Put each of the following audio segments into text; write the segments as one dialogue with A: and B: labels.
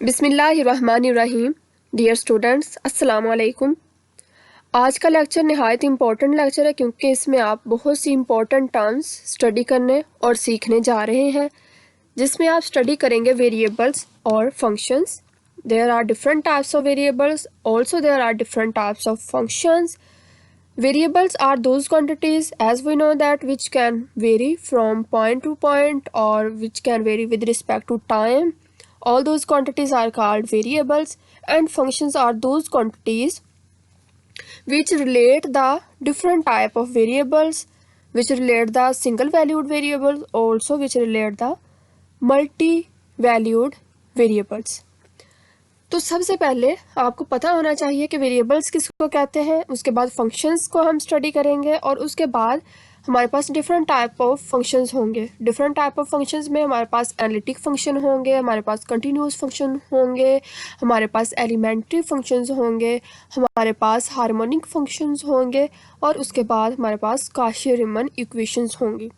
A: बिस्मिल्लाहिर्रहमानिर्रहीम। Dear students, अस्सलाम वालेकुम। आज का लेक्चर नहायत इम्पॉर्टेंट लेक्चर है क्योंकि इसमें आप बहुत सी इम्पॉर्टेंट टर्म्स स्टडी करने और सीखने जा रहे हैं, जिसमें आप स्टडी करेंगे वेरिएबल्स और functions. There are different types of variables, also there are different types of functions. Variables are those quantities, as we know that, which can vary from point to point or which can vary with respect to time. All those quantities are called variables, and functions are those quantities which relate the different type of variables, which relate the single valued variables, also which relate the multi-valued variables. तो सबसे पहले आपको पता होना चाहिए कि variables किसको कहते हैं, उसके बाद फंक्शंस को हम स्टडी करेंगे और उसके बाद हमारे पास डिफरेंट टाइप ऑफ फंक्शंस होंगे. डिफरेंट टाइप ऑफ फंक्शंस में हमारे पास एनालिटिक फंक्शन होंगे, हमारे पास कंटिन्यूस फंक्शन होंगे, हमारे पास एलिमेंट्री फंक्शंस होंगे, हमारे पास हार्मोनिक फंक्शंस होंगे और उसके बाद हमारे पास काशी-रीमन इक्वेशंस होंगी.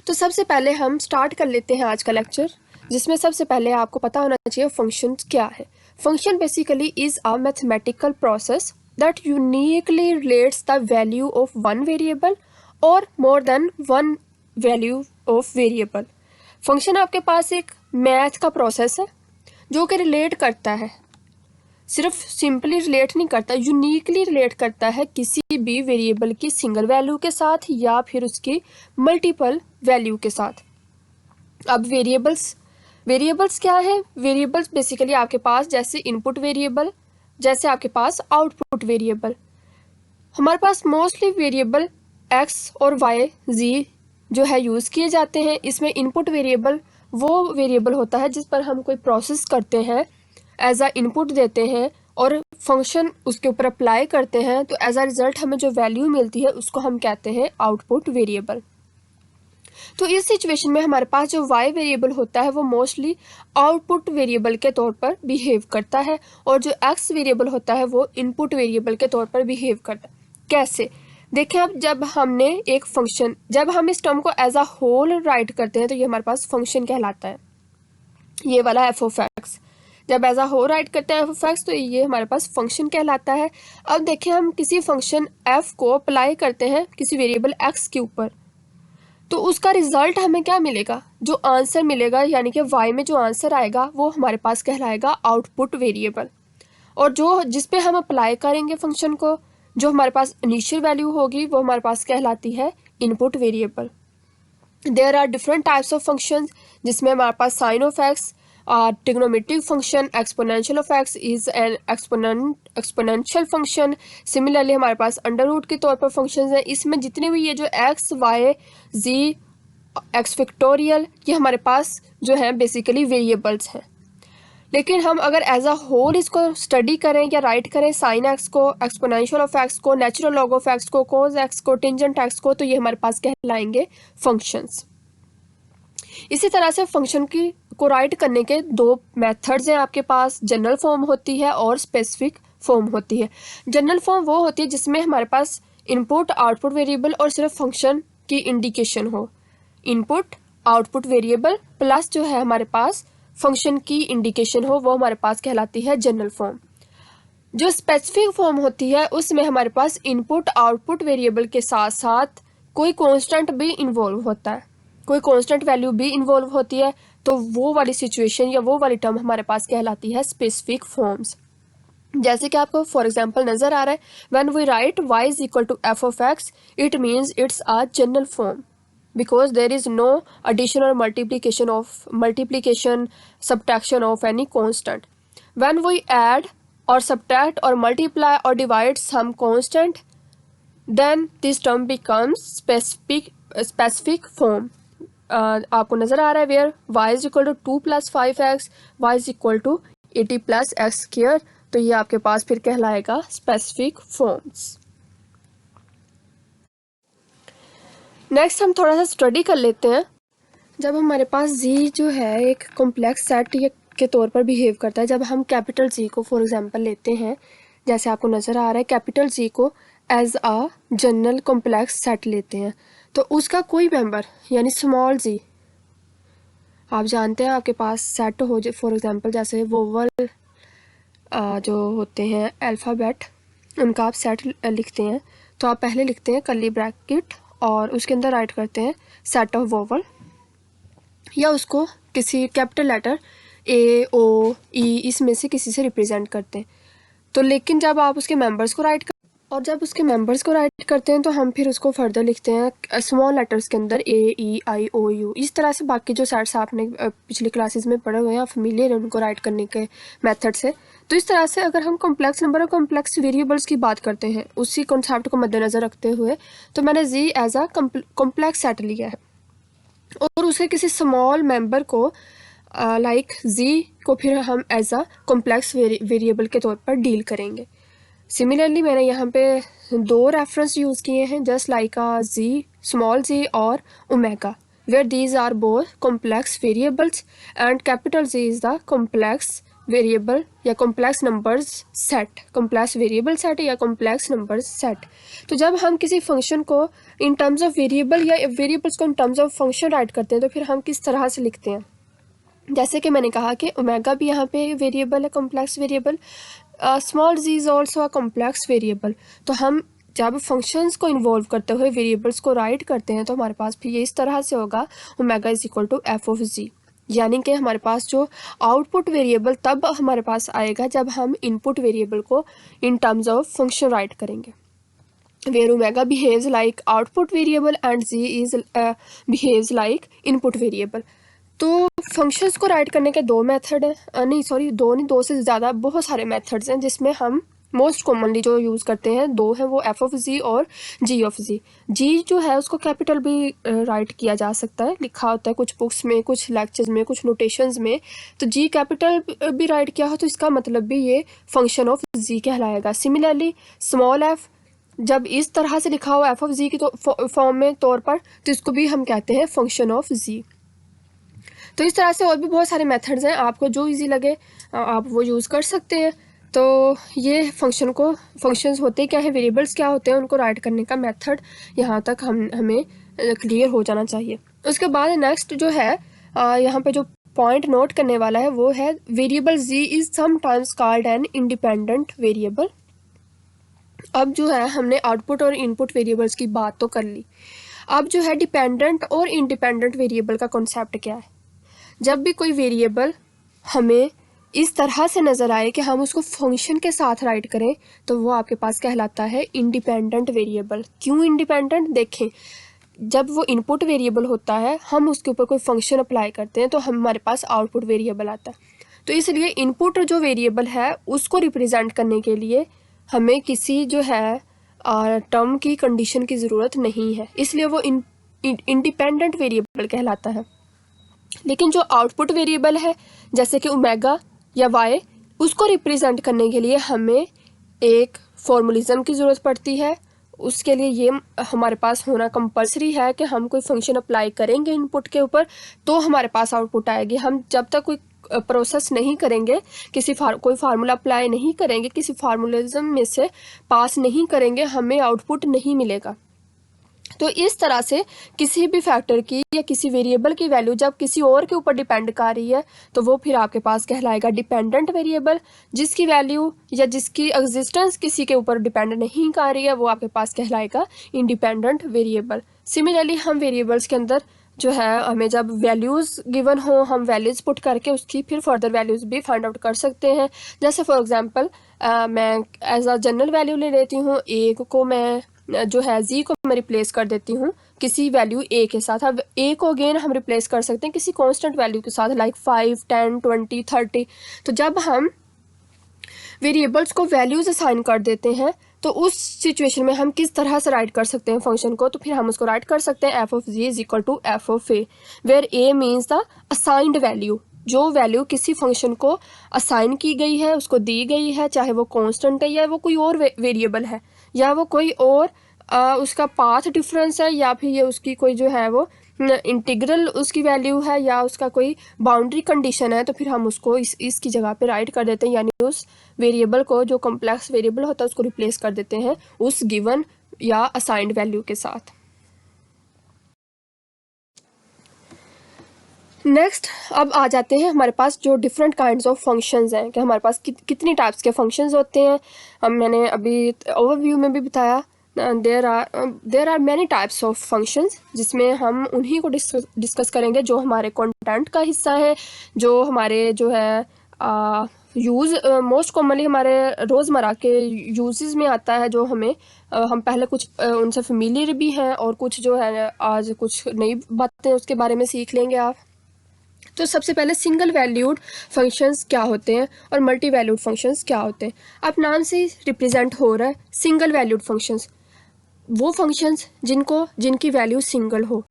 A: तो सबसे पहले हम स्टार्ट कर लेते हैं आज का लेक्चर, जिसमें सबसे पहले आपको पता होना चाहिए फंक्शन क्या है. Function basically is a mathematical process that uniquely relates the value of one variable और more than one value of variable. Function आपके पास एक मैथ का प्रोसेस है जो कि रिलेट करता है, सिर्फ सिंपली रिलेट नहीं करता, यूनिकली रिलेट करता है किसी भी वेरिएबल की सिंगल वैल्यू के साथ या फिर उसकी मल्टीपल वैल्यू के साथ. अब वेरिएबल्स क्या है? वेरिएबल्स बेसिकली आपके पास जैसे इनपुट वेरिएबल, जैसे आपके पास आउटपुट वेरिएबल. हमारे पास मोस्टली वेरिएबल एक्स और वाई जी जो है यूज़ किए जाते हैं. इसमें इनपुट वेरिएबल वो वेरिएबल होता है जिस पर हम कोई प्रोसेस करते हैं, एज अ इनपुट देते हैं और फंक्शन उसके ऊपर अप्लाई करते हैं, तो एज अ रिजल्ट हमें जो वैल्यू मिलती है उसको हम कहते हैं आउटपुट वेरिएबल. तो इस सिचुएशन में हमारे पास जो y वेरिएबल होता है वो मोस्टली आउटपुट वेरिएबल के तौर पर बिहेव करता है और जो x वेरिएबल होता है वो इनपुट वेरिएबल के तौर पर बिहेव करता है. कैसे? देखें, अब जब हमने एक फंक्शन, जब हम इस टर्म को एज अ होल राइट करते हैं तो ये हमारे पास फंक्शन कहलाता है. ये वाला एफ ऑफ एक्स जब एज अ होल राइट करते हैं एफ ऑफ एक्स तो ये हमारे पास फंक्शन कहलाता है. अब देखें, हम किसी फंक्शन एफ को अप्लाई करते हैं किसी वेरिएबल एक्स के ऊपर, तो उसका रिजल्ट हमें क्या मिलेगा? जो आंसर मिलेगा, यानी कि y में जो आंसर आएगा वो हमारे पास कहलाएगा आउटपुट वेरिएबल. और जो जिस पे हम अप्लाई करेंगे फंक्शन को, जो हमारे पास इनिशियल वैल्यू होगी वो हमारे पास कहलाती है input variable. There are different types of functions, जिसमें हमारे पास sine of x, trigonometric function, exponential of x is an exponential function. Similarly हमारे पास अंडर रूट के तौर पर फंक्शंस हैं. इसमें जितने भी ये जो एक्स वाई जी एक्स फैक्टोरियल, ये हमारे पास जो है बेसिकली वेरिएबल्स हैं. लेकिन हम अगर एज अ होल इसको स्टडी करें या राइट करें, साइन एक्स को, एक्सपोनेंशियल ऑफ एक्स को, नेचुरल लॉग ऑफ एक्स को, कोस एक्स को, टेंजेंट एक्स को, तो ये हमारे पास कहलाएंगे फंक्शंस. इसी तरह से फंक्शन की को राइट करने के दो मेथड्स हैं आपके पास. जनरल फॉर्म होती है और स्पेसिफिक फॉर्म होती है. जनरल फॉर्म वो होती है जिसमें हमारे पास इनपुट आउटपुट वेरिएबल और सिर्फ फंक्शन की इंडिकेशन हो. इनपुट आउटपुट वेरिएबल प्लस जो है हमारे पास फंक्शन की इंडिकेशन हो, वो हमारे पास कहलाती है जनरल फॉर्म. जो स्पेसिफिक फॉर्म होती है उसमें हमारे पास इनपुट आउटपुट वेरिएबल के साथ साथ कोई कांस्टेंट भी इन्वॉल्व होता है, कोई कांस्टेंट वैल्यू भी इन्वॉल्व होती है. तो वो वाली सिचुएशन या वो वाली टर्म हमारे पास कहलाती है स्पेसिफिक फॉर्म्स. जैसे कि आपको फॉर एग्जांपल नजर आ रहा है, when we write y is equal to F of x, it means it's a general form because there is no addition or multiplication, subtraction of any constant. When we add or subtract or multiply or divide some constant, then this term becomes specific form. आपको नजर आ रहा है where y is equal to 2 plus 5x, y is equal to 80 plus x square, तो ये आपके पास फिर कहलाएगा specific forms. नेक्स्ट हम थोड़ा सा स्टडी कर लेते हैं. जब हमारे पास जी जो है एक कॉम्प्लेक्स सेट के तौर पर बिहेव करता है, जब हम कैपिटल जी को फॉर एग्जांपल लेते हैं, जैसे आपको नज़र आ रहा है कैपिटल जी को as a general complex set लेते हैं, तो उसका कोई मेंबर यानी स्मॉल जी आप जानते हैं आपके पास सेट हो फॉर एग्जांपल जैसे वोवल जो होते हैं अल्फ़ाबेट, उनका आप सेट लिखते हैं तो आप पहले लिखते हैं कर्ली ब्रैकेट और उसके अंदर राइट करते हैं सेट ऑफ वोवल, या उसको किसी कैपिटल लेटर ए ओ ई इसमें से किसी से रिप्रेजेंट करते हैं। तो लेकिन जब आप उसके मेंबर्स को राइट करते हैं तो हम फिर उसको फर्दर लिखते हैं स्मॉल लेटर्स के अंदर ए ई आई ओ यू। इस तरह से बाकी जो सेट्स आपने पिछली क्लासेस में पढ़े हुए हैं, आप फेमिलियर हैं उनको राइट करने के मेथड से। तो इस तरह से अगर हम कॉम्प्लेक्स नंबर और कॉम्प्लेक्स वेरिएबल्स की बात करते हैं उसी कॉन्सेप्ट को मद्देनज़र रखते हुए, तो मैंने जी एज अ कॉम्प्लेक्स सेट लिया है और उसके किसी स्मॉल मेंबर को लाइक जी को फिर हम एज अ कॉम्प्लेक्स वेरिएबल के तौर पर डील करेंगे। सिमिलरली मैंने यहाँ पे दो रेफरेंस यूज़ किए हैं just like G, small G और omega, where these are both complex variables and capital G is the complex variable या complex numbers set, complex variable set या कॉम्प्लेक्स नंबर्स सेट। तो जब हम किसी फंक्शन को इन टर्म्स ऑफ वेरिएबल या variables को in terms of function write करते हैं तो फिर हम किस तरह से लिखते हैं, जैसे कि मैंने कहा कि ओमेगा भी यहाँ पे वेरिएबल है, complex variable, small g is also a complex variable. तो हम जब फंक्शंस को इन्वॉल्व करते हुए वेरिएबल्स को राइट करते हैं तो हमारे पास फिर ये इस तरह से होगा omega is equal to F of G, यानी कि हमारे पास जो आउटपुट वेरिएबल तब हमारे पास आएगा जब हम इनपुट वेरिएबल को in terms of function right करेंगे, where omega behaves like output variable and g is behaves like input variable। तो फंक्शंस को राइट करने के दो मेथड हैं, दो से ज़्यादा बहुत सारे मेथड्स हैं जिसमें हम मोस्ट कॉमनली जो यूज़ करते हैं दो हैं, वो एफ ऑफ जी और जी ऑफ जी। जी जो है उसको कैपिटल भी राइट किया जा सकता है, लिखा होता है कुछ बुक्स में, कुछ लेक्चर्स में, कुछ नोटेशंस में। तो जी कैपिटल भी राइट किया हो तो इसका मतलब भी ये फंक्शन ऑफ जी कहलाएगा। सिमिलरली स्मॉल एफ जब इस तरह से लिखा हुआ एफ ऑफ जी की तो फॉर्म में तौर पर, तो इसको भी हम कहते हैं फंक्शन ऑफ जी। तो इस तरह से और भी बहुत सारे मेथड्स हैं, आपको जो इजी लगे आप वो यूज़ कर सकते हैं। तो ये फंक्शंस होते क्या है, वेरिएबल्स क्या होते हैं, उनको राइट करने का मेथड यहाँ तक हमें क्लियर हो जाना चाहिए। उसके बाद नेक्स्ट जो है यहाँ पे जो पॉइंट नोट करने वाला है वो है variable g is sometimes called an independent variable. अब जो है हमने आउटपुट और इनपुट वेरिएबल्स की बात तो कर ली, अब जो है डिपेंडेंट और इंडिपेंडेंट वेरिएबल का कॉन्सेप्ट क्या है। जब भी कोई वेरिएबल हमें इस तरह से नज़र आए कि हम उसको फंक्शन के साथ राइट करें तो वो आपके पास कहलाता है इंडिपेंडेंट वेरिएबल। क्यों इंडिपेंडेंट, देखें जब वो इनपुट वेरिएबल होता है हम उसके ऊपर कोई फंक्शन अप्लाई करते हैं तो हमारे पास आउटपुट वेरिएबल आता है। तो इसलिए इनपुट जो वेरिएबल है उसको रिप्रेजेंट करने के लिए हमें किसी जो है टर्म की कंडीशन की ज़रूरत नहीं है, इसलिए वो इंडिपेंडेंट वेरिएबल कहलाता है। लेकिन जो आउटपुट वेरिएबल है जैसे कि ओमेगा या वाई, उसको रिप्रेजेंट करने के लिए हमें एक फॉर्मूलिज्म की ज़रूरत पड़ती है। उसके लिए ये हमारे पास होना कंपलसरी है कि हम कोई फंक्शन अप्लाई करेंगे इनपुट के ऊपर तो हमारे पास आउटपुट आएगी। हम जब तक कोई प्रोसेस नहीं करेंगे, कोई फार्मूला अप्लाई नहीं करेंगे, किसी फार्मूलिज्म में से पास नहीं करेंगे, हमें आउटपुट नहीं मिलेगा। तो इस तरह से किसी भी फैक्टर की या किसी वेरिएबल की वैल्यू जब किसी और के ऊपर डिपेंड कर रही है तो वो फिर आपके पास कहलाएगा डिपेंडेंट वेरिएबल। जिसकी वैल्यू या जिसकी एग्जिस्टेंस किसी के ऊपर डिपेंड नहीं कर रही है वो आपके पास कहलाएगा इंडिपेंडेंट वेरिएबल। सिमिलरली हम वेरिएबल्स के अंदर जो है हमें जब वैल्यूज़ गिवन हो हम वैल्यूज़ पुट करके उसकी फिर फर्दर वैल्यूज़ भी फाइंड आउट कर सकते हैं। जैसे फॉर एग्जांपल मैं एज अ जनरल वैल्यू ले लेती हूँ, ए को मैं जो है जी को मैं रिप्लेस कर देती हूँ किसी वैल्यू ए के साथ। अब ए को अगेन हम रिप्लेस कर सकते हैं किसी कांस्टेंट वैल्यू के साथ लाइक 5, 10, 20, 30। तो जब हम वेरिएबल्स को वैल्यूज असाइन कर देते हैं तो उस सिचुएशन में हम किस तरह से राइट कर सकते हैं फंक्शन को, तो फिर हम उसको राइट कर सकते हैं f of ji is equal to F of a, where a means the assigned value. जो वैल्यू किसी फंक्शन को असाइन की गई है, उसको दी गई है, चाहे वो कांस्टेंट है या वो कोई और वेरिएबल है या वो कोई और उसका पाथ डिफरेंस है या फिर ये उसकी कोई जो है वो इंटीग्रल उसकी वैल्यू है या उसका कोई बाउंड्री कंडीशन है, तो फिर हम उसको इसकी जगह पे राइट कर देते हैं, यानी उस वेरिएबल को जो कॉम्प्लेक्स वेरिएबल होता है उसको रिप्लेस कर देते हैं उस गिवन या असाइंड वैल्यू के साथ। नेक्स्ट अब आ जाते हैं हमारे पास जो डिफरेंट काइंड्स ऑफ फंक्शंस हैं कि हमारे पास कितनी टाइप्स के फंक्शंस होते हैं। मैंने अभी ओवरव्यू में भी बताया there are many types of functions, जिसमें हम उन्हीं को डिस्कस करेंगे जो हमारे कंटेंट का हिस्सा है, जो हमारे जो है मोस्ट कॉमनली हमारे रोज़मर्रा के यूजेस में आता है, जो हमें हम पहले कुछ उनसे फेमिलियर भी हैं और कुछ जो है आज कुछ नई बातें उसके बारे में सीख लेंगे आप। तो सबसे पहले सिंगल वैल्यूड फंक्शंस क्या होते हैं और मल्टी वैल्यूड फंक्शंस क्या होते हैं। आप नाम से ही रिप्रेजेंट हो रहा है सिंगल वैल्यूड फंक्शंस, वो फंक्शंस जिनकी वैल्यू सिंगल हो,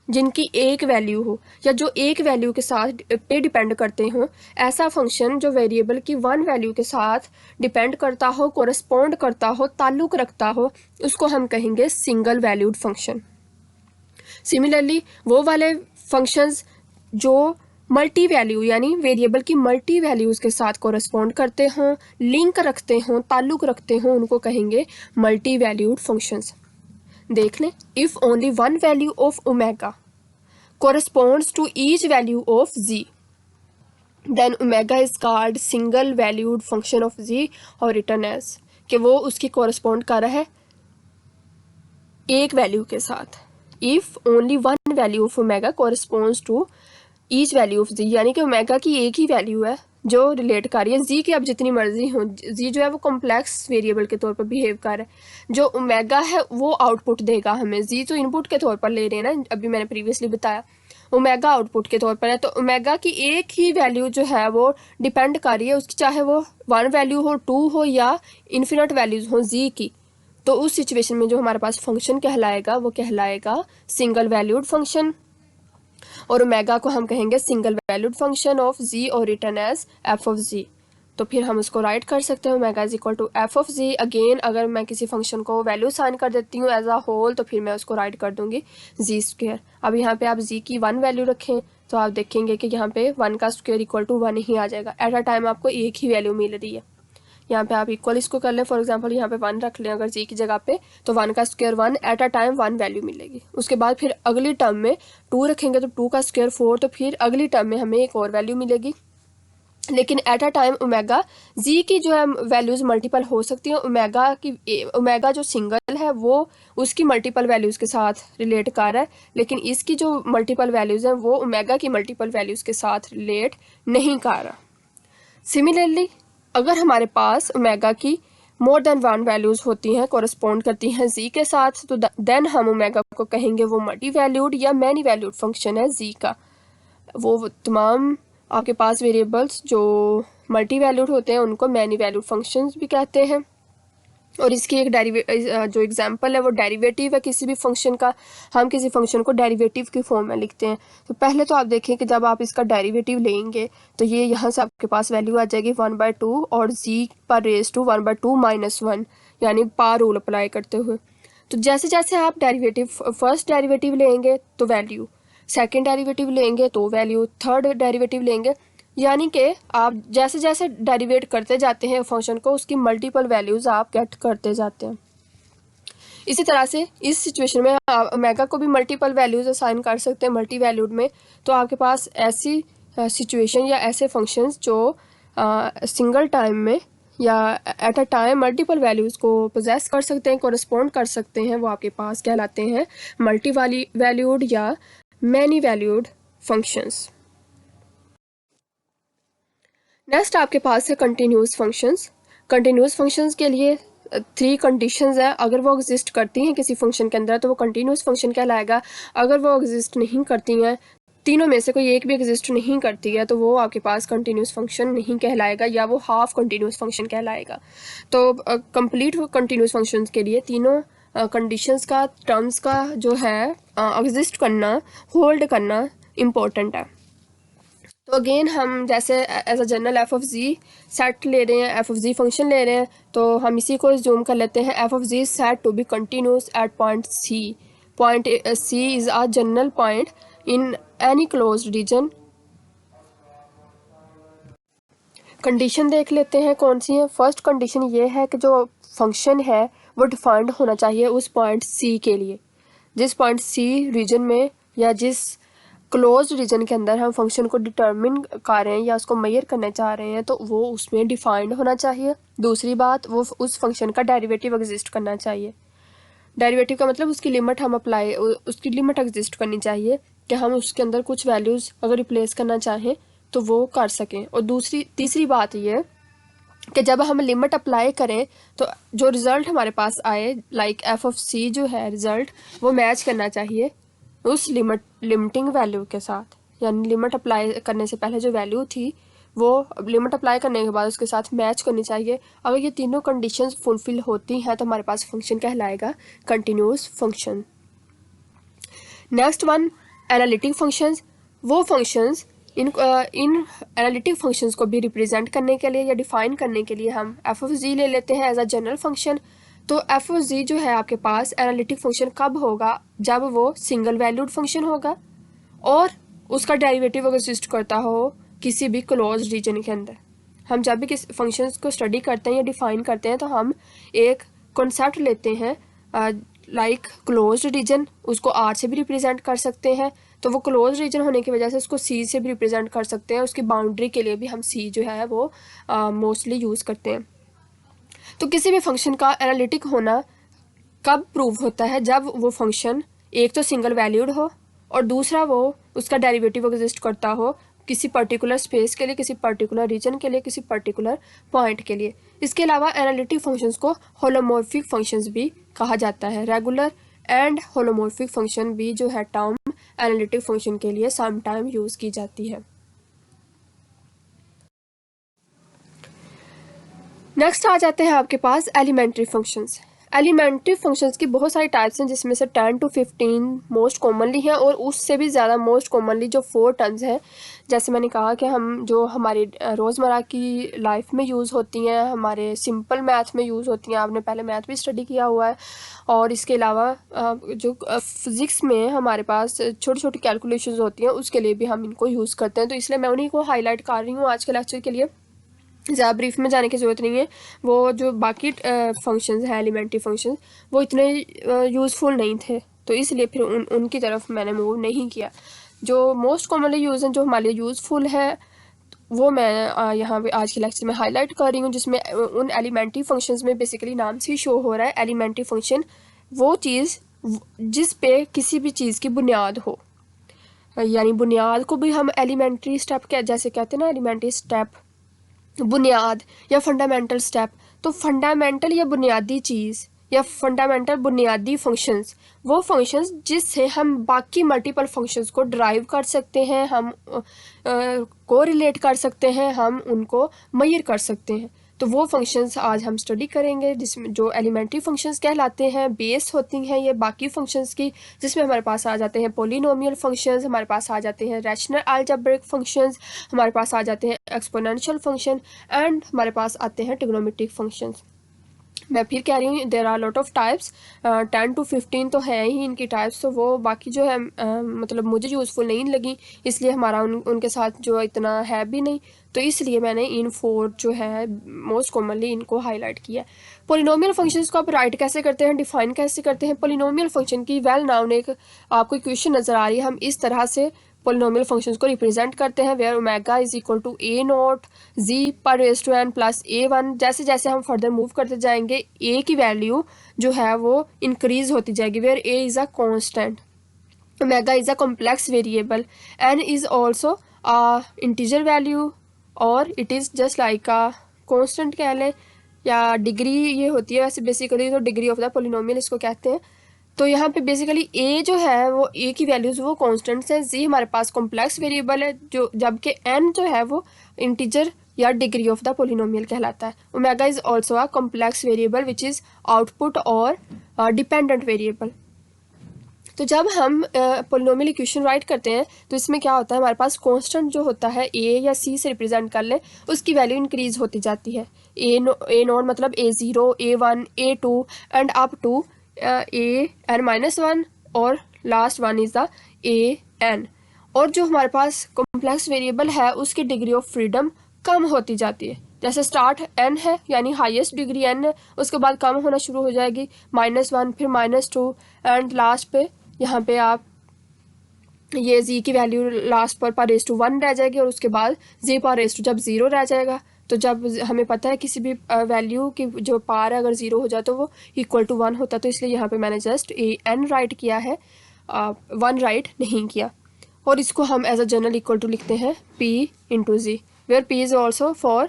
A: जिनकी एक वैल्यू हो या जो एक वैल्यू के साथ पे डिपेंड करते हो। ऐसा फंक्शन जो वेरिएबल की वन वैल्यू के साथ डिपेंड करता हो, कोरस्पॉन्ड करता हो, ताल्लुक़ रखता हो, उसको हम कहेंगे सिंगल वैल्यूड फंक्शन। सिमिलरली वो वाले फंक्शंस जो मल्टी वैल्यू यानी वेरिएबल की मल्टी वैल्यूज़ के साथ कोरस्पॉन्ड करते हों, लिंक रखते हों, ताल्लुक़ रखते हों, उनको कहेंगे मल्टी वैल्यूड फंक्शंस। देख लें, if only one value of omega corresponds to each value of z, then omega is called single valued function of z और written as कि वो उसकी correspond कर रहा है एक वैल्यू के साथ। If only one value of omega corresponds to each value of z, यानी कि ओमेगा की एक ही वैल्यू है जो रिलेट कर रही है जी की, अब जितनी मर्जी हो। जी जो है वो कॉम्प्लेक्स वेरिएबल के तौर पर बिहेव कर रहा है, जो ओमेगा है वो आउटपुट देगा हमें। जी तो इनपुट के तौर पर ले रहे हैं ना, अभी मैंने प्रीवियसली बताया ओमेगा आउटपुट के तौर पर है। तो ओमेगा की एक ही वैल्यू जो है वो डिपेंड कर रही है उसकी, चाहे वो वन वैल्यू हो, टू हो या इन्फिनिट वैल्यूज़ हो जी की। तो उस सिचुएशन में जो हमारे पास फंक्शन कहलाएगा वो कहलाएगा सिंगल वैल्यूड फंक्शन, और ओमेगा को हम कहेंगे single valued function of g और return as f of g. तो फिर हम उसको राइट कर सकते हैं omega is equal to F of g. Again अगर मैं किसी फंक्शन को वैल्यू साइन कर देती हूँ एज अ होल, तो फिर मैं उसको राइट कर दूंगी जी स्क्वायर। अब यहाँ पे आप जी की वन वैल्यू रखें तो आप देखेंगे कि यहाँ पे वन का स्क्वायर इक्वल टू वन ही आ जाएगा। एट अ टाइम आपको एक ही वैल्यू मिल रही है। यहाँ पे आप इक्वल इसको कर लें, फॉर एग्जांपल यहाँ पे वन रख लें अगर जी की जगह पे, तो वन का square one, at a time one value मिलेगी। उसके बाद फिर अगली टर्म में टू रखेंगे तो टू का स्क्वायर फोर, तो फिर अगली टर्म में हमें एक और वैल्यू मिलेगी। लेकिन एट अ टाइम ओमेगा जी की जो है वैल्यूज़ मल्टीपल हो सकती हैं। ओमेगा जो सिंगल है वो उसकी मल्टीपल वैल्यूज़ के साथ रिलेट कर रहा है, लेकिन इसकी जो मल्टीपल वैल्यूज़ हैं वो ओमेगा की मल्टीपल वैल्यूज़ के साथ रिलेट नहीं कर रहा। सिमिलरली अगर हमारे पास ओमेगा की मोर देन वन वैल्यूज़ होती हैं, कोरस्पॉन्ड करती हैं जी के साथ, तो देन हम ओमेगा को कहेंगे वो मल्टी वैल्यूड या मैनी वैल्यूड फंक्शन है जी का। वो तमाम आपके पास वेरिएबल्स जो मल्टी वैल्यूड होते हैं उनको मैनी वैल्यूड फंक्शंस भी कहते हैं। और इसकी एक जो एग्जांपल है वो डेरिवेटिव है किसी भी फंक्शन का। हम किसी फंक्शन को डेरिवेटिव की फॉर्म में लिखते हैं, तो पहले तो आप देखें कि जब आप इसका डेरिवेटिव लेंगे तो ये यहाँ से आपके पास वैल्यू आ जाएगी 1/2 और जी पर रेज टू 1/2 - 1, यानी पार रूल अप्लाई करते हुए। तो जैसे जैसे आप फर्स्ट डेरिवेटिव लेंगे तो वैल्यू, सेकेंड डेरिवेटिव लेंगे तो वैल्यू, थर्ड डेरिवेटिव लेंगे, यानी कि आप जैसे जैसे डेरिवेट करते जाते हैं फंक्शन को उसकी मल्टीपल वैल्यूज़ आप गेट करते जाते हैं। इसी तरह से इस सिचुएशन में आप ओमेगा को भी मल्टीपल वैल्यूज़ असाइन कर सकते हैं मल्टी वैल्यूड में। तो आपके पास ऐसी सिचुएशन या ऐसे फंक्शंस जो सिंगल टाइम में या at a time multiple values को पोजेस कर सकते हैं, कोरस्पॉन्ड कर सकते हैं, वो आपके पास कहलाते हैं मल्टी वैल्यूड या मैनी वैल्यूड फंक्शंस। नेक्स्ट आपके पास है कंटिन्यूस फंक्शंस। कंटिन्यूस फंक्शंस के लिए 3 कंडीशंस हैं। अगर वो एग्जिस्ट करती हैं किसी फंक्शन के अंदर तो वो कंटिन्यूस फंक्शन कहलाएगा। अगर वो एग्जिस्ट नहीं करती हैं, तीनों में से कोई एक भी एग्जिस्ट नहीं करती है, तो वो आपके पास कंटिन्यूस फंक्शन नहीं कहलाएगा या वो हाफ कंटिन्यूस फंक्शन कहलाएगा। तो कंप्लीट कंटिन्यूस फंक्शंस के लिए तीनों कंडीशंस का, टर्म्स का जो है एग्जिस्ट करना, होल्ड करना इम्पोर्टेंट है। तो अगेन हम जैसे as a general f of g set ले रहे हैं, एफ ऑफ जी फंक्शन ले रहे हैं, तो हम इसी को जूम कर लेते हैं। F of g set to be continuous at point c. Point c is a general point in any closed region. Condition देख लेते हैं कौन सी है। फर्स्ट कंडीशन ये है कि जो फंक्शन है वो डिफाइंड होना चाहिए उस पॉइंट सी के लिए। जिस पॉइंट सी रीजन में या जिस क्लोज रीजन के अंदर हम फंक्शन को डिटर्मिन कर रहे हैं या उसको मेजर करना चाह रहे हैं तो वो उसमें डिफाइंड होना चाहिए। दूसरी बात, वो उस फंक्शन का डेरिवेटिव एग्जिस्ट करना चाहिए। डेरिवेटिव का मतलब उसकी लिमिट हम अप्लाई, उसकी लिमिट एग्जिस्ट करनी चाहिए कि हम उसके अंदर कुछ वैल्यूज़ अगर रिप्लेस करना चाहें तो वो कर सकें। और तीसरी बात ये कि जब हम लिमिट अप्लाई करें तो जो रिज़ल्ट हमारे पास आए, लाइक एफ ऑफ सी जो है रिज़ल्ट, वो मैच करना चाहिए उस लिमिटिंग वैल्यू के साथ। यानी लिमिट अप्लाई करने से पहले जो वैल्यू थी वो लिमिट अप्लाई करने के बाद उसके साथ मैच करनी चाहिए। अगर ये तीनों कंडीशंस फुलफिल होती हैं तो हमारे पास फंक्शन कहलाएगा continuous function. Next one, analytic functions. वो फंक्शंस इन एनालिटिक फंक्शंस को भी रिप्रेजेंट करने के लिए या डिफाइन करने के लिए हम एफ ऑफ जी ले लेते हैं एज अ जनरल फंक्शन। तो एफ ऑफ जी जो है आपके पास एनालिटिक फंक्शन कब होगा? जब वो सिंगल वैल्यूड फंक्शन होगा और उसका डेरिवेटिव एग्जिस्ट करता हो किसी भी क्लोज रीजन के अंदर। हम जब भी किस फंक्शंस को स्टडी करते हैं या डिफाइन करते हैं तो हम एक कॉन्सेप्ट लेते हैं लाइक क्लोज रीजन, उसको आर से भी रिप्रेजेंट कर सकते हैं। तो वो क्लोज रीजन होने की वजह से उसको सी से भी रिप्रेजेंट कर सकते हैं। उसकी बाउंड्री के लिए भी हम सी जो है वो मोस्टली यूज़ करते हैं। तो किसी भी फंक्शन का एनालिटिक होना कब प्रूव होता है? जब वो फंक्शन एक तो सिंगल वैल्यूड हो और दूसरा वो उसका डेरिवेटिव एग्जिस्ट करता हो किसी पर्टिकुलर स्पेस के लिए, किसी पर्टिकुलर रीजन के लिए, किसी पर्टिकुलर पॉइंट के लिए। इसके अलावा एनालिटिक फंक्शंस को होलोमॉर्फिक फंक्शंस भी कहा जाता है। रेगुलर एंड होलोमॉर्फिक फंक्शन भी जो है टर्म एनालिटिक फंक्शन के लिए सम टाइम यूज़ की जाती है। नेक्स्ट आ जाते हैं आपके पास एलिमेंट्री फंक्शंस। एलिमेंट्री फंक्शंस की बहुत सारी टाइप्स हैं जिसमें से 10 to 15 मोस्ट कॉमनली हैं और उससे भी ज़्यादा मोस्ट कॉमनली जो 4 टर्म्स हैं, जैसे मैंने कहा कि हम जो हमारी रोज़मर्रा की लाइफ में यूज़ होती हैं, हमारे सिंपल मैथ में यूज़ होती हैं। आपने पहले मैथ भी स्टडी किया हुआ है। और इसके अलावा जो फिज़िक्स में हमारे पास छोटी छोटी कैलकुलेशंस होती हैं उसके लिए भी हम इनको यूज़ करते हैं। तो इसलिए मैं उन्हीं को हाईलाइट कर रही हूँ आज के लेक्चर के लिए। ज़्यादा ब्रीफ में जाने की ज़रूरत नहीं है। वो जो बाकी फंक्शंस हैं एलिमेंट्री फंक्शंस वो इतने यूज़फुल नहीं थे, तो इसलिए फिर उनकी तरफ मैंने मूव नहीं किया। जो मोस्ट कॉमनली यूज़ हैं, जो हमारे लिए यूज़फुल है, वो मैं यहाँ पे आज के लेक्चर में हाईलाइट कर रही हूँ। जिसमें उन एलिमेंट्री फंक्शंस में बेसिकली नाम से ही शो हो रहा है एलिमेंट्री फंक्शन वो चीज़ जिस पे किसी भी चीज़ की बुनियाद हो। यानी बुनियाद को भी हम एलिमेंट्री स्टेप जैसे कहते हैं ना, एलिमेंट्री स्टेप बुनियाद या फंडामेंटल स्टेप। तो फंडामेंटल या बुनियादी चीज़ या फंडामेंटल बुनियादी फंक्शंस, वो फंक्शंस जिससे हम बाकी मल्टीपल फंक्शंस को ड्राइव कर सकते हैं, हम को रिलेट कर सकते हैं, हम उनको मेजर कर सकते हैं। तो वो फंक्शंस आज हम स्टडी करेंगे जिसमें जो एलिमेंट्री फंक्शंस कहलाते हैं, बेस होती हैं ये बाकी फंक्शंस की, जिसमें हमारे पास आ जाते हैं पोलिनोमियल फंक्शंस, हमारे पास आ जाते हैं रैशनल अलजेब्रिक फंक्शंस, हमारे पास आ जाते हैं एक्सपोनेंशियल फंक्शन एंड हमारे पास आते हैं ट्रिग्नोमेट्रिक फंक्शंस। मैं फिर कह रही हूँ there are lot of types, 10 to 15 तो है ही इनकी टाइप्स। तो वो बाकी जो है मतलब मुझे यूज़फुल नहीं लगी, इसलिए हमारा उनके साथ जो इतना है भी नहीं। तो इसलिए मैंने इन 4 जो है मोस्ट कॉमनली इनको हाईलाइट किया। पोलिनोमियल फंक्शंस को आप राइट कैसे करते हैं, डिफाइन कैसे करते हैं? पोलिनोमियल फंक्शन की वेल नाउन एक आपको इक्वेशन नज़र आ रही है। हम इस तरह से पोलिनोमियल फंक्शंस को रिप्रेजेंट करते हैं where omega is equal to A naught G पर raise to N plus A1। जैसे जैसे हम फर्दर मूव करते जाएंगे ए की वैल्यू जो है वो इंक्रीज होती जाएगी where A is a constant, omega is a complex variable, N is also a integer value और it is just like a constant कह लें या डिग्री ये होती है वैसे बेसिकली, तो डिग्री ऑफ द पोलिनोमियल इसको कहते हैं। तो यहाँ पे बेसिकली ए जो है वो ए की वैल्यूज़ वो कॉन्स्टेंट्स हैं, जी हमारे पास कॉम्प्लेक्स वेरिएबल है जो, जबकि एन जो है वो इंटीजर या डिग्री ऑफ द पोलिनोमियल कहलाता है। Omega is also a complex variable which is output और डिपेंडेंट वेरिएबल। तो जब हम पोलिनोमियल इक्वेशन राइट करते हैं तो इसमें क्या होता है, हमारे पास कांस्टेंट जो होता है ए या सी से रिप्रेजेंट कर लें, उसकी वैल्यू इंक्रीज होती जाती है। ए नॉट मतलब A0, A1, A2 and up to AN-1 और last one is the AN। और जो हमारे पास कॉम्प्लेक्स वेरिएबल है उसकी डिग्री ऑफ फ्रीडम कम होती जाती है। जैसे स्टार्ट n है यानी हाईएस्ट डिग्री n है, उसके बाद कम होना शुरू हो जाएगी -1 फिर -2 एंड लास्ट पे यहाँ पे आप ये जी की वैल्यू लास्ट पर पावर रेज़ टू 1 रह जाएगी और उसके बाद जी पावर रेज़ टू जब 0 रह जाएगा, तो जब हमें पता है किसी भी वैल्यू की जो पावर है अगर 0 हो जाए तो वो इक्वल टू 1 होता है, तो इसलिए यहाँ पे मैंने जस्ट n राइट किया है, 1 राइट नहीं किया। और इसको हम as a general equal to लिखते हैं p into G, where p is also for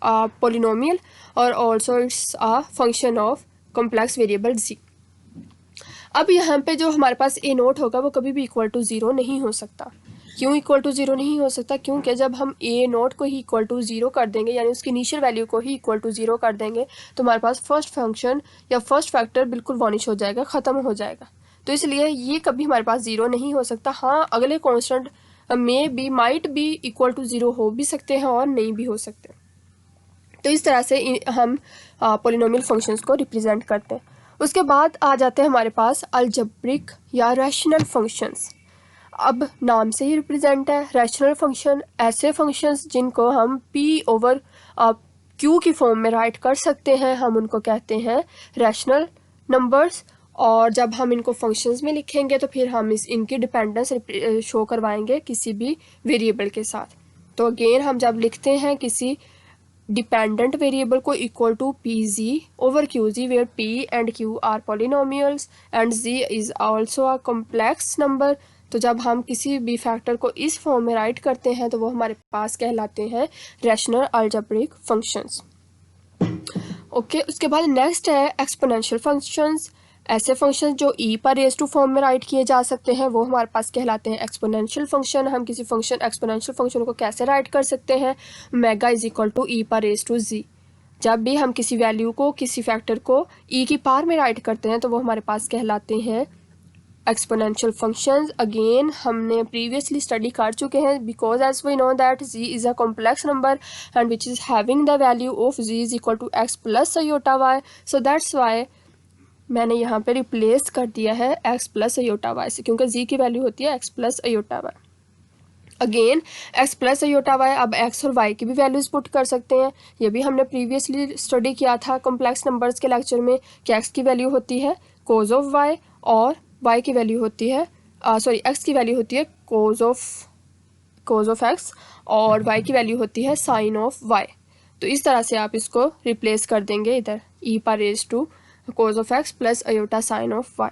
A: polynomial और also it's a function of complex variable G. अब यहाँ पे जो हमारे पास ए नोट होगा वो कभी भी इक्वल टू 0 नहीं हो सकता। क्यों इक्वल टू 0 नहीं हो सकता? क्योंकि जब हम ए नोट को ही इक्वल टू 0 कर देंगे, यानी उसकी इनिशियल वैल्यू को ही इक्वल टू 0 कर देंगे, तो हमारे पास फर्स्ट फंक्शन या फर्स्ट फैक्टर बिल्कुल वॉनिश हो जाएगा, ख़त्म हो जाएगा। तो इसलिए ये कभी हमारे पास 0 नहीं हो सकता। हाँ, अगले कॉन्स्टेंट में भी माइट भी इक्वल टू 0 हो भी सकते हैं और नहीं भी हो सकते। तो इस तरह से हम पोलिनोमियल फंक्शंस को रिप्रेजेंट करते हैं। उसके बाद आ जाते हैं हमारे पास अलजेब्रिक या रैशनल फंक्शंस। अब नाम से ही रिप्रेजेंट है, रैशनल फंक्शन ऐसे फंक्शंस जिनको हम p ओवर q की फॉर्म में राइट कर सकते हैं, हम उनको कहते हैं रैशनल नंबर्स। और जब हम इनको फंक्शंस में लिखेंगे तो फिर हम इनकी डिपेंडेंस शो करवाएंगे किसी भी वेरिएबल के साथ। तो अगेन हम जब लिखते हैं किसी डिपेंडेंट वेरिएबल को equal to p g over q g, where p and q are polynomials and z is also a complex number. तो जब हम किसी भी फैक्टर को इस फॉर्म में राइट करते हैं तो वो हमारे पास कहलाते हैं रैशनल अलजेब्रिक फंक्शंस। ओके, उसके बाद नेक्स्ट है एक्सपोनेंशियल फंक्शंस। ऐसे फंक्शन जो e पर रेज टू फॉर्म में राइट किए जा सकते हैं वो हमारे पास कहलाते हैं एक्सपोनेंशियल फंक्शन। हम किसी फंक्शन एक्सपोनेंशियल फंक्शन को कैसे राइट कर सकते हैं? Omega is equal to e पर रेज टू जी। जब भी हम किसी वैल्यू को, किसी फैक्टर को e की पावर में राइट करते हैं तो वो हमारे पास कहलाते हैं एक्सपोनेंशियल फंक्शंस। अगेन हमने प्रीवियसली स्टडी कर चुके हैं, because as we know that z is a complex number and which is having the value of z is equal to x plus iota y। So that's why मैंने यहाँ पे replace कर दिया है x plus iota y से, क्योंकि z की value होती है x plus iota y। Again x plus iota y, अब x और y की भी वैल्यूज़ पुट कर सकते हैं। ये भी हमने प्रीवियसली स्टडी किया था कॉम्प्लेक्स नंबर्स के लेक्चर में कि x की वैल्यू होती है कोज ऑफ y और y की वैल्यू होती है x की वैल्यू होती है कोज ऑफ x और y की वैल्यू होती है साइन ऑफ y। तो इस तरह से आप इसको रिप्लेस कर देंगे इधर e पर raise to cos of x plus iota sine of y।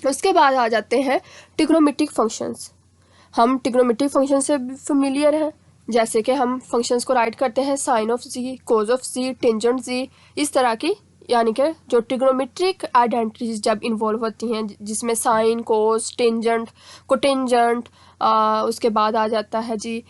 A: उसके बाद आ जाते हैं ट्रिग्नोमेट्रिक फंक्शंस। हम ट्रिग्नोमेट्रिक फंक्शन से फेमिलियर हैं, जैसे कि हम फंक्शंस को राइट करते हैं sine of G, cos of G, tangent G, इस तरह की। यानी कि जो ट्रिग्नोमेट्रिक आइडेंटिटीज जब इन्वॉल्व होती हैं जिसमें साइन, कोस, टेंजेंट, कोटेंजेंट, उसके बाद आ जाता है जी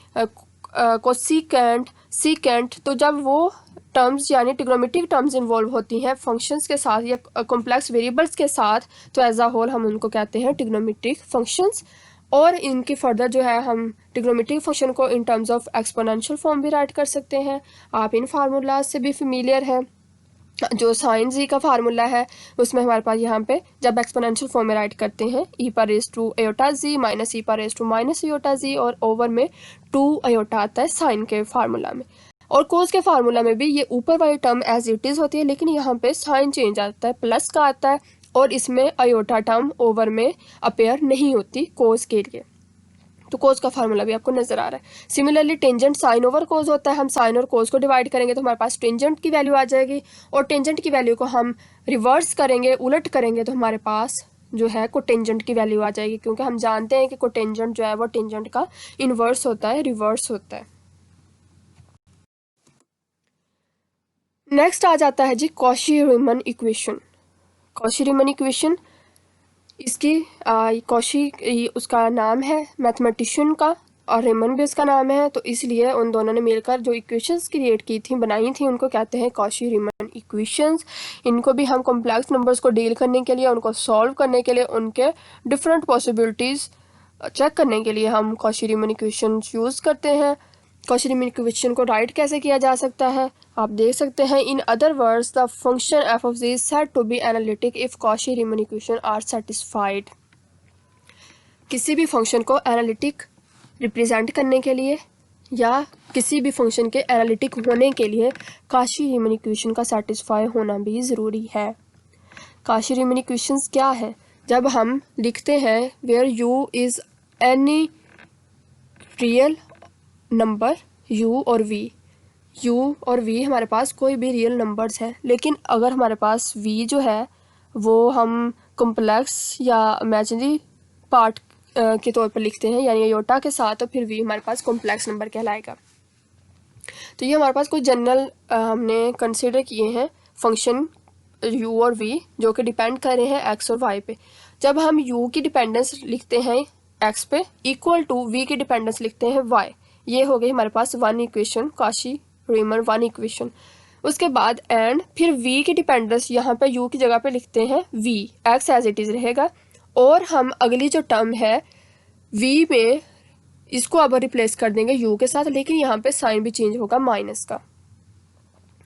A: कोसिकेंट, सीकेंट। तो जब वो टर्म्स यानी ट्रिग्नोमेट्रिक टर्म्स इन्वॉल्व होती हैं फंक्शंस के साथ या कॉम्प्लेक्स वेरिएबल्स के साथ, तो एज अ होल हम उनको कहते हैं ट्रिग्नोमेट्रिक फंक्शंस। और इनकी फर्दर जो है हम ट्रिग्नोमेट्रिक फंक्शन को in terms of exponential form भी राइट कर सकते हैं। आप इन फार्मूलाज से भी फेमिलियर हैं। जो साइन जी का फार्मूला है उसमें हमारे पास यहाँ पे जब एक्सपोनेंशियल फॉर्म में राइट करते हैं e पर raise to aorta ji minus e पर रेज टू माइनस अयोटा जी, और ओवर में 2 अयोटा आता है साइन के फार्मूला में। और कोस के फार्मूला में भी ये ऊपर वाली टर्म एज इट इज़ होती है, लेकिन यहाँ पे साइन चेंज आता है, प्लस का आता है, और इसमें अयोटा टर्म ओवर में अपेयर नहीं होती कोस के लिए। तो कोस का फार्मूला भी आपको नजर आ रहा है। सिमिलरली टेंजेंट साइन ओवर कोस होता है, हम साइन और कोस को डिवाइड करेंगे तो हमारे पास टेंजेंट की वैल्यू आ जाएगी, और टेंजेंट की वैल्यू को हम रिवर्स करेंगे, उलट करेंगे, तो हमारे पास जो है कोटेंजेंट की वैल्यू आ जाएगी, क्योंकि हम जानते हैं कि कोटेंजेंट जो है वो टेंजेंट का इनवर्स होता है, रिवर्स होता है। नेक्स्ट आ जाता है जी कॉशी-रीमन इक्वेशन। कॉशी-रीमन इक्वेशन इसकी कॉशी उसका नाम है मैथमेटिशियन का, और रीमन भी उसका नाम है, तो इसलिए उन दोनों ने मिलकर जो इक्वेशंस क्रिएट की थी, बनाई थी, उनको कहते हैं कॉशी-रीमन इक्वेशंस। इनको भी हम कॉम्प्लेक्स नंबर्स को डील करने के लिए, उनको सॉल्व करने के लिए, उनके डिफरेंट पॉसिबिलिटीज़ चेक करने के लिए हम कॉशी-रीमन इक्वेशन यूज़ करते हैं। कॉशी-रीमन इक्वेशन को राइट कैसे किया जा सकता है आप देख सकते हैं। In other words the function F of ji is said to be analytic if Cauchy Riemann equation are satisfied. किसी भी फंक्शन को एनालिटिक रिप्रेजेंट करने के लिए या किसी भी फंक्शन के एनालिटिक होने के लिए कॉशी-रीमन इक्वेशन का सेटिस्फाई होना भी ज़रूरी है। कॉशी-रीमन इक्वेशंस क्या है? जब हम लिखते हैं where u is any real number, u और वी हमारे पास कोई भी रियल नंबर्स हैं, लेकिन अगर हमारे पास वी जो है वो हम कॉम्प्लेक्स या इमेजिनरी पार्ट के तौर पर लिखते हैं यानी अयोटा के साथ, तो फिर वी हमारे पास कॉम्प्लेक्स नंबर कहलाएगा। तो ये हमारे पास कुछ जनरल हमने कंसिडर किए हैं फंक्शन u और v जो कि डिपेंड कर रहे हैं x और y पे। जब हम u की डिपेंडेंस लिखते हैं x पे इक्वल टू v की डिपेंडेंस लिखते हैं y, ये हो गई हमारे पास one equation, Cauchy Riemann one equation. उसके बाद एंड फिर v की डिपेंडेंस यहाँ पे u की जगह पे लिखते हैं v, x as it is रहेगा, और हम अगली जो टर्म है v में इसको अब रिप्लेस कर देंगे u के साथ, लेकिन यहाँ पे साइन भी चेंज होगा माइनस का।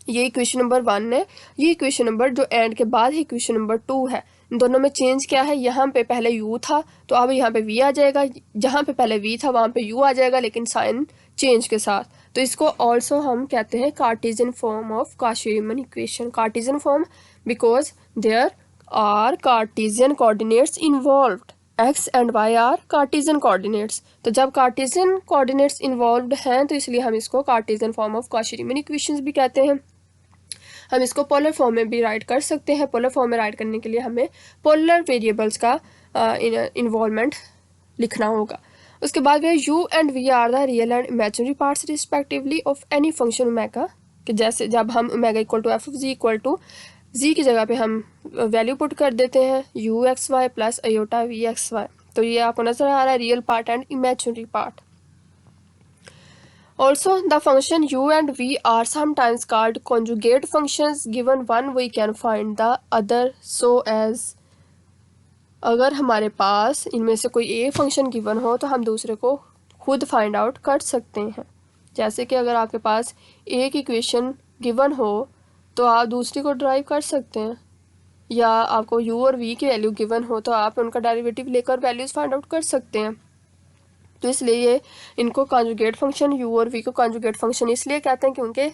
A: ये इक्वेशन नंबर 1 है। ये इक्वेशन नंबर जो एंड के बाद है इक्वेशन नंबर 2 है। इन दोनों में चेंज क्या है, यहाँ पे पहले u था तो अब यहाँ पे v आ जाएगा, जहाँ पे पहले v था वहाँ पे u आ जाएगा, लेकिन साइन चेंज के साथ। तो इसको ऑल्सो हम कहते हैं Cartesian form of Cauchy Riemann equation. Cartesian form because there are Cartesian coordinates involved, x and y are Cartesian coordinates. तो जब कार्टेशियन कोऑर्डिनेट्स इन्वॉल्व्ड हैं तो इसलिए हम इसको कार्टेशियन फॉर्म ऑफ काशी-रीमन इक्वेशंस भी कहते हैं। हम इसको पोलर फॉर्म में भी राइट कर सकते हैं। पोलर फॉर्म में राइट करने के लिए हमें पोलर वेरिएबल्स का इन्वॉल्वमेंट लिखना होगा। उसके बाद वे u and v are the real and imaginary parts respectively of any function omega, कि जैसे जब हम omega equal to F of G equal to G की जगह पे हम वैल्यू पुट कर देते हैं u x y plus iota v x y. तो ये आपको नजर आ रहा है real part and imaginary part. Also, the function u and v are sometimes called conjugate functions. Given one, we can find the other so as अगर हमारे पास इनमें से कोई एक फंक्शन गिवन हो तो हम दूसरे को खुद फाइंड आउट कर सकते हैं। जैसे कि अगर आपके पास एक इक्वेशन गिवन हो तो आप दूसरी को ड्राइव कर सकते हैं, या आपको u और v की वैल्यू गिवन हो तो आप उनका डेरिवेटिव लेकर वैल्यूज़ फाइंड आउट कर सकते हैं। तो इसलिए ये इनको कॉन्जुगेट फंक्शन u और v को कॉन्जुगेट फंक्शन इसलिए कहते हैं क्योंकि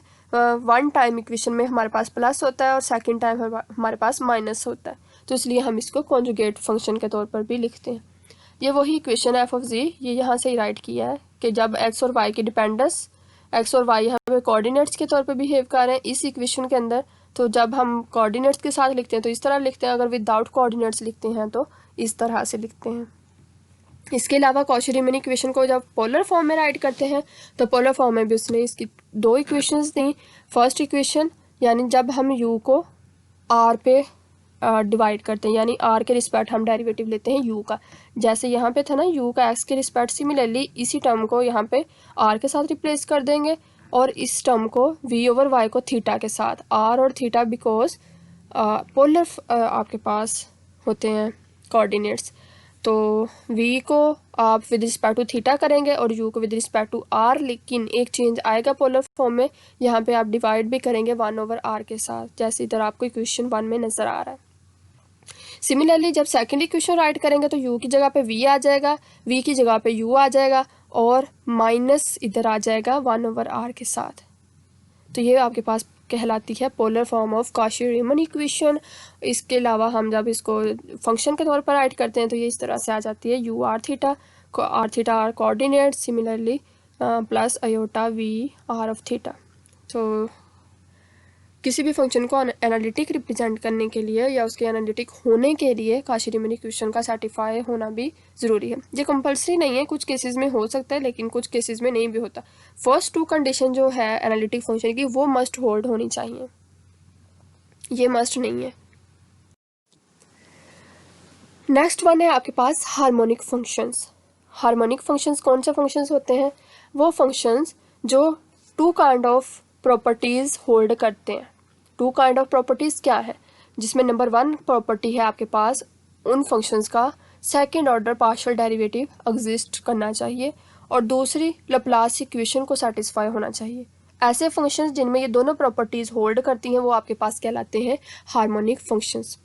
A: वन टाइम इक्वेशन में हमारे पास प्लस होता है और सेकंड टाइम हमारे पास माइनस होता है, तो इसलिए हम इसको कॉन्जुगेट फंक्शन के तौर पर भी लिखते हैं। ये वही इक्वेशन है f ऑफ z, ये यहाँ से ही राइट किया है कि जब x और y की डिपेंडेंस, x और y यहाँ पे कोऑर्डिनेट्स के तौर पर बिहेव कर रहे हैं इस इक्वेशन के अंदर, तो जब हम कोऑर्डिनेट्स के साथ लिखते हैं तो इस तरह लिखते हैं, अगर विदाउट कोऑर्डिनेट्स लिखते हैं तो इस तरह से लिखते हैं। इसके अलावा काशी-रीमन इक्वेशन को जब पोलर फॉर्म में राइट करते हैं तो पोलर फॉर्म में भी उसने इसकी दो इक्वेशंस दी। फर्स्ट इक्वेशन यानी जब हम u को r पे डिवाइड करते हैं, यानी r के रिस्पेक्ट हम डेरिवेटिव लेते हैं u का, जैसे यहाँ पे था ना u का x के रिस्पेक्ट, सिमिलरली इसी टर्म को यहाँ पे r के साथ रिप्लेस कर देंगे और इस टर्म को v ओवर y को थीटा के साथ, r और थीटा बिकॉज पोलर आपके पास होते हैं कोऑर्डिनेट्स, तो v को आप विद रिस्पेक्ट टू थीटा करेंगे और u को विद रिस्पेक्ट टू r, लेकिन एक चेंज आएगा पोलर फॉर्म में, यहाँ पे आप डिवाइड भी करेंगे 1 ओवर r के साथ, जैसे इधर आपको इक्वेशन 1 में नज़र आ रहा है। सिमिलरली जब सेकंड इक्वेशन राइट करेंगे तो u की जगह पे v आ जाएगा, v की जगह पे u आ जाएगा और माइनस इधर आ जाएगा 1 ओवर r के साथ। तो ये आपके पास कहलाती है polar form of Cauchy Riemann equation. इसके अलावा हम जब इसको फंक्शन के तौर पर राइट करते हैं तो ये इस तरह से आ जाती है u r theta r coordinate, similarly plus iota v r of theta. तो किसी भी फंक्शन को एनालिटिक रिप्रेजेंट करने के लिए या उसके एनालिटिक होने के लिए काशी-रीमन इक्वेशन का सर्टिफाई होना भी ज़रूरी है। ये कंपलसरी नहीं है, कुछ केसेस में हो सकता है लेकिन कुछ केसेस में नहीं भी होता। फर्स्ट टू कंडीशन जो है एनालिटिक फंक्शन की वो मस्ट होल्ड होनी चाहिए, ये मस्ट नहीं है। नेक्स्ट वन है आपके पास हार्मोनिक फंक्शंस। हार्मोनिक फंक्शंस कौन से फंक्शंस होते हैं? वो फंक्शंस जो two kind of properties hold करते हैं। टू काइंड ऑफ प्रॉपर्टीज़ क्या है? जिसमें नंबर 1 प्रॉपर्टी है आपके पास उन फंक्शंस का second order partial derivative exist करना चाहिए और दूसरी लैप्लास इक्वेशन को सेटिस्फाई होना चाहिए। ऐसे फंक्शंस जिनमें ये दोनों प्रॉपर्टीज़ होल्ड करती हैं वो आपके पास कहलाते हैं हार्मोनिक फंक्शंस।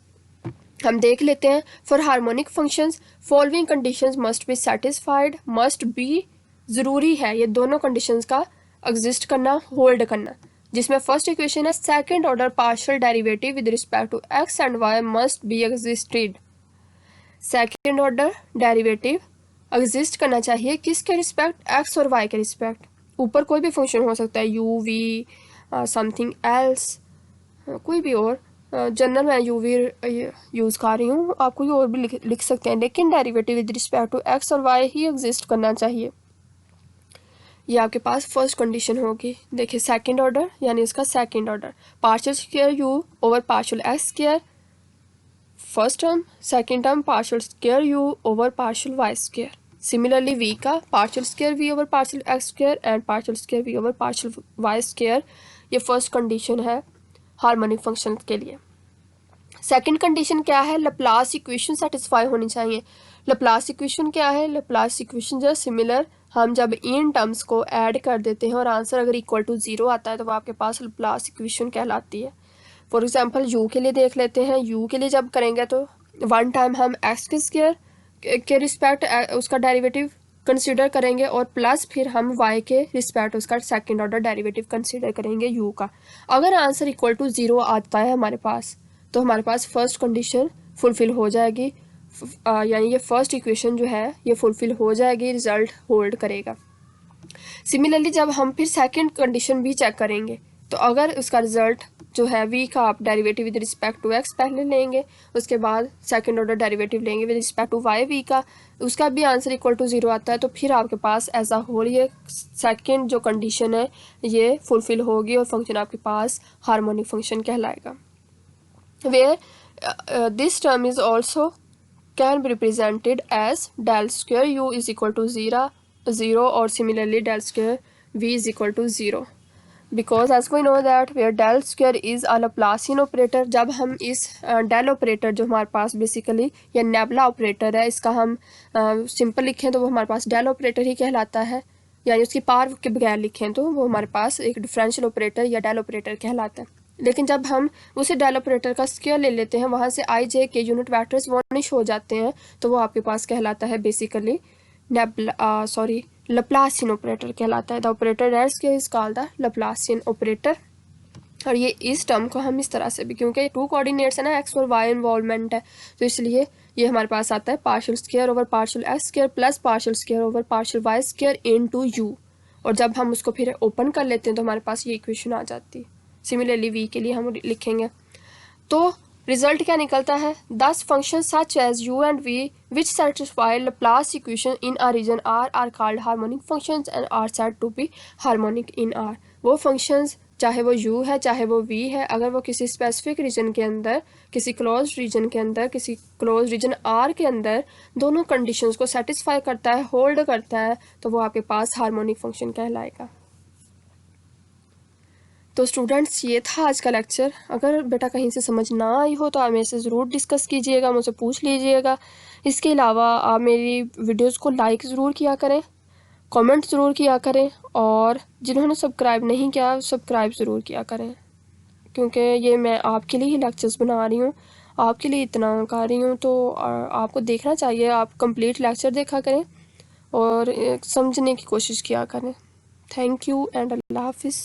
A: हम देख लेते हैं। For harmonic functions following conditions must be satisfied. Must be ज़रूरी है ये दोनों कंडीशंस का एग्जिस्ट करना, होल्ड करना, जिसमें फर्स्ट इक्वेशन है second order partial derivative with respect to x and y must be existed. Second order derivative exist करना चाहिए किसके रिस्पेक्ट, एक्स और वाई के रिस्पेक्ट। ऊपर कोई भी फंक्शन हो सकता है, यू वी समथिंग एल्स, कोई भी और, जनरल मैं यू वी यूज़ कर रही हूँ, आप कोई और भी लिख सकते हैं, लेकिन derivative with respect to x और वाई ही एग्जिस्ट करना चाहिए। ये आपके पास फर्स्ट कंडीशन होगी। देखिए सेकंड ऑर्डर यानी इसका second order, partial square U over partial x square first term, second term partial square U over partial Y square. Similarly V का partial square V over partial x square and partial square V over partial Y square. ये first condition है harmonic function के लिए। Second condition क्या है, Laplace equation satisfy होनी चाहिए। Laplace equation क्या है, लप्लास इक्वेशन जो सिमिलर, हम जब इन टर्म्स को ऐड कर देते हैं और आंसर अगर इक्वल टू ज़ीरो आता है तो वो आपके पास लप्लास इक्वेशन कहलाती है। फॉर एग्जांपल यू के लिए देख लेते हैं, यू के लिए जब करेंगे तो वन टाइम हम एक्स के स्क्वायर के रिस्पेक्ट उसका डेरिवेटिव कंसीडर करेंगे और प्लस फिर हम y के रिस्पेक्ट उसका सेकंड ऑर्डर डेरिवेटिव कंसीडर करेंगे u का। अगर आंसर इक्वल टू ज़ीरो आता है हमारे पास तो हमारे पास फर्स्ट कंडीशन फुलफिल हो जाएगी, यानी ये फर्स्ट इक्वेशन जो है ये फुलफिल हो जाएगी, रिजल्ट होल्ड करेगा। सिमिलरली जब हम फिर सेकंड कंडीशन भी चेक करेंगे तो अगर उसका रिजल्ट जो है v का आप derivative with respect to x पहले लेंगे, उसके बाद सेकंड ऑर्डर डेरिवेटिव लेंगे with respect to y v का, उसका भी आंसर इक्वल टू ज़ीरो आता है तो फिर आपके पास एज अ होल ये सेकंड जो कंडीशन है ये फुलफिल होगी और फंक्शन आपके पास हार्मोनिक फंक्शन कहलाएगा। Where this term is also can be represented as del square u is equal to zero और similarly del square v is equal to zero, because as we know that where del square is a Laplacian operator. जब हम इस del operator जो हमारे पास basically या nebula operator है, इसका हम सिंपल लिखें तो वो हमारे पास डेल ऑपरेटर ही कहलाता है, यानी उसकी पावर के बगैर लिखें तो वो हमारे पास एक डिफरेंशियल ऑपरेटर या डेल ऑपरेटर कहलाता है। लेकिन जब हम उसे डेल ऑपरेटर का स्क्वायर ले लेते हैं, वहाँ से आई जे के यूनिट वैक्टर्स वॉनिश हो जाते हैं, तो वो आपके पास कहलाता है बेसिकली लप्लासियन ऑपरेटर कहलाता है। The operator del square is called the Laplacian operator. और ये इस टर्म को हम इस तरह से भी, क्योंकि टू कोऑर्डिनेट्स है ना, एक्स और वाई इन्वॉल्वमेंट है, तो इसलिए ये हमारे पास आता है partial square over partial x square plus partial square over partial Y square into u. और जब हम उसको फिर ओपन कर लेते हैं तो हमारे पास ये इक्वेशन आ जाती है। सिमिलरली वी के लिए हम लिखेंगे तो रिजल्ट क्या निकलता है, 10 function such as u and v which satisfy Laplace equation in a region R are called harmonic functions and are said to be harmonic in R। वो फंक्शंस चाहे वो u है चाहे वो v है, अगर वो किसी स्पेसिफिक रीजन के अंदर, किसी क्लोज रीजन के अंदर, किसी क्लोज रीजन R के अंदर दोनों कंडीशंस को सेटिस्फाई करता है, होल्ड करता है, तो वो आपके पास हार्मोनिक फंक्शन कहलाएगा। तो स्टूडेंट्स ये था आज का लेक्चर। अगर बेटा कहीं से समझ ना आई हो तो आप मेरे से ज़रूर डिस्कस कीजिएगा, मुझसे पूछ लीजिएगा। इसके अलावा आप मेरी वीडियोस को लाइक ज़रूर किया करें, कमेंट ज़रूर किया करें, और जिन्होंने सब्सक्राइब नहीं किया सब्सक्राइब ज़रूर किया करें, क्योंकि ये मैं आपके लिए ही लेक्चर्स बना रही हूँ, आपके लिए इतना कर रही हूँ, तो आपको देखना चाहिए। आप कंप्लीट लेक्चर देखा करें और समझने की कोशिश किया करें। थैंक यू एंड अल्लाह हाफिज़।